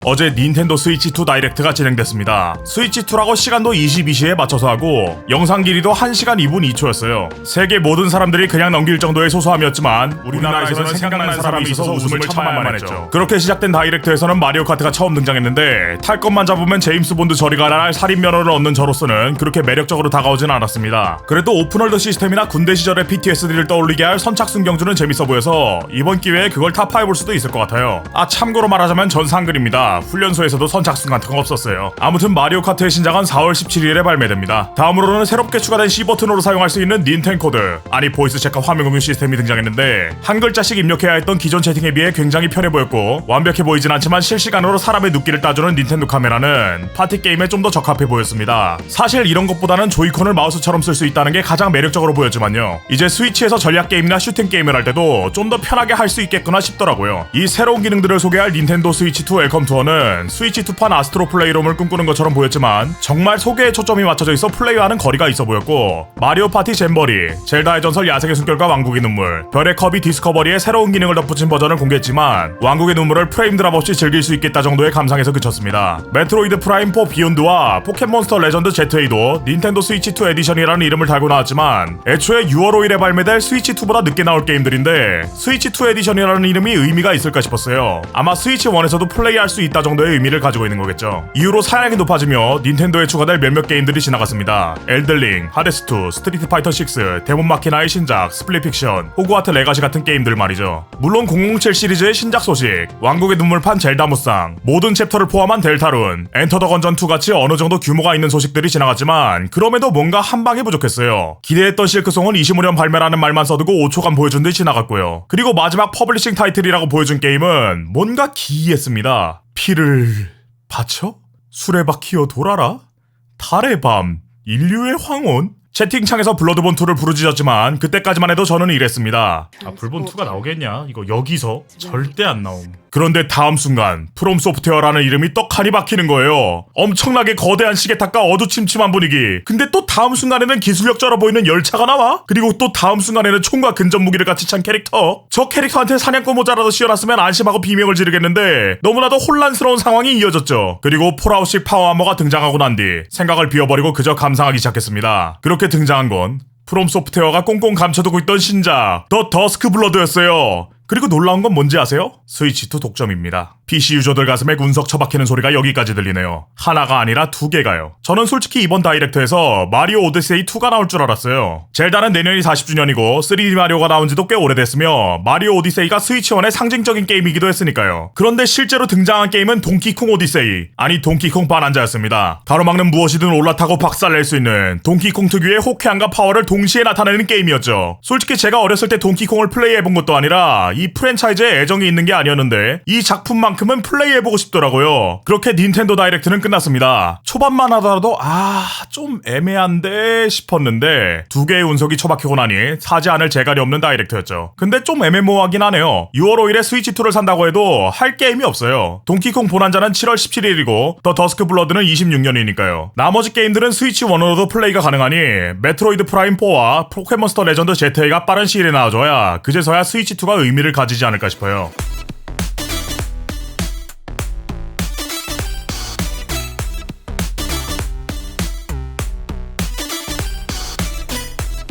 어제 닌텐도 스위치2 다이렉트가 진행됐습니다. 스위치2라고 시간도 22시에 맞춰서 하고 영상 길이도 1시간 2분 2초였어요. 세계 모든 사람들이 그냥 넘길 정도의 소소함이었지만 우리나라에서는 생각난 사람이 있어서 웃음을 참아야만 했죠. 그렇게 시작된 다이렉트에서는 마리오 카트가 처음 등장했는데 탈 것만 잡으면 제임스 본드 저리 가라 할 살인 면허를 얻는 저로서는 그렇게 매력적으로 다가오진 않았습니다. 그래도 오픈월드 시스템이나 군대 시절의 PTSD를 떠올리게 할 선착순 경주는 재밌어 보여서 이번 기회에 그걸 타파해볼 수도 있을 것 같아요. 참고로 말하자면 전 상글입니다. 훈련소에서도 선착순 같은 건 없었어요. 아무튼 마리오 카트의 신작은 4월 17일에 발매됩니다. 다음으로는 새롭게 추가된 C버튼으로 사용할 수 있는 닌텐코드, 아니 보이스 챗과 화면 공유 시스템이 등장했는데 한 글자씩 입력해야 했던 기존 채팅에 비해 굉장히 편해 보였고 완벽해 보이진 않지만 실시간으로 사람의 눕기를 따주는 닌텐도 카메라는 파티 게임에 좀 더 적합해 보였습니다. 사실 이런 것보다는 조이콘을 마우스처럼 쓸 수 있다는 게 가장 매력적으로 보였지만요. 이제 스위치에서 전략 게임이나 슈팅 게임을 할 때도 좀 더 편하게 할 수 있겠구나 싶더라고요. 이 새로운 기능들을 소개할 닌텐도 스위치2 웰컴 투어는 스위치2판 아스트로 플레이룸을 꿈꾸는 것처럼 보였지만 정말 소개에 초점이 맞춰져 있어 플레이와는 거리가 있어 보였고 마리오 파티 잼버리, 젤다의 전설 야생의 숨결과 왕국의 눈물, 별의 컵이 디스커버리에 새로운 기능을 덧붙인 버전을 공개했지만 왕국의 눈물을 프레임 드랍 없이 즐길 수 있겠다 정도의 감상에서 그쳤습니다. 메트로이드 프라임 4 비욘드와 포켓몬스터 레전드 ZA도 닌텐도 스위치2 에디션이라는 이름을 달고 나왔지만 애초에 6월 5일에 발매될 스위치2보다 늦게 나올 게임들인데 스위치2 에디션이라는 이름이 의미가 있을까 싶었어요. 아마 스위치1에서도 플레이할 수 있다 정도의 의미를 가지고 있는 거겠죠. 이후로 사양이 높아지며 닌텐도에 추가될 몇몇 게임들이 지나갔습니다. 엘든링, 하데스2, 스트리트 파이터 6, 데몬 마키나의 신작, 스플릿 픽션, 호그와트 레가시 같은 게임들 말이죠. 물론 007 시리즈의 신작 소식, 왕국의 눈물판 젤다 무쌍, 모든 챕터를 포함한 델타룬, 엔터 더 건전2 같이 어느 정도 규모가 있는 소식들이 지나갔지만 그럼에도 뭔가 한 방이 부족했어요. 기대했던 실크송은 25년 발매라는 말만 써두고 5초간 보여준 듯 지나갔고요. 그리고 마지막 퍼블리싱 타이틀이라고 보여준 게임은 뭔가 기이했습니다. 피를 바쳐? 수레바퀴여 돌아라? 달의 밤, 인류의 황혼? 채팅창에서 블러드본2를 부르짖었지만 그때까지만 해도 저는 이랬습니다. 블본2가 나오겠냐? 이거 여기서? 절대 안 나옴. 그런데 다음 순간 프롬 소프트웨어라는 이름이 떡하니 박히는 거예요. 엄청나게 거대한 시계탑과 어두침침한 분위기. 근데 또 다음 순간에는 기술력 쩔어 보이는 열차가 나와? 그리고 또 다음 순간에는 총과 근접 무기를 같이 찬 캐릭터. 저 캐릭터한테 사냥꾼 모자라도 씌워놨으면 안심하고 비명을 지르겠는데 너무나도 혼란스러운 상황이 이어졌죠. 그리고 폴아웃식 파워 아머가 등장하고 난 뒤 생각을 비워버리고 그저 감상하기 시작했습니다. 그렇게 등장한 건 프롬 소프트웨어가 꽁꽁 감춰두고 있던 신작 더 더스크 블러드였어요. 그리고 놀라운 건 뭔지 아세요? 스위치2 독점입니다. PC 유저들 가슴에 운석 처박히는 소리가 여기까지 들리네요. 하나가 아니라 2개가요. 저는 솔직히 이번 다이렉트에서 마리오 오디세이 2가 나올 줄 알았어요. 젤다는 내년이 40주년이고 3D 마리오가 나온 지도 꽤 오래됐으며 마리오 오디세이가 스위치1의 상징적인 게임이기도 했으니까요. 그런데 실제로 등장한 게임은 동키콩 오디세이, 아니 동키콩 반환자였습니다. 가로막는 무엇이든 올라타고 박살낼 수 있는 동키콩 특유의 호쾌함과 파워를 동시에 나타내는 게임이었죠. 솔직히 제가 어렸을 때 동키콩을 플레이해본 것도 아니라 이 프랜차이즈에 애정이 있는 게 아니었는데 이 작품만큼은 플레이해보고 싶더라고요. 그렇게 닌텐도 다이렉트는 끝났습니다. 초반만 하더라도 좀 애매한데 싶었는데 2개의 운석이 처박히고 나니 사지 않을 재갈이 없는 다이렉트였죠. 근데 좀 애매모호하긴 하네요. 6월 5일에 스위치2를 산다고 해도 할 게임이 없어요. 동키콩 본환자는 7월 17일이고 더 더스크 블러드는 26년이니까요. 나머지 게임들은 스위치1으로도 플레이가 가능하니 메트로이드 프라임 4와 포켓몬스터 레전드 ZA가 빠른 시일에 나와줘야 그제서야 스위치2가 의미를 가지지 않을까 싶어요.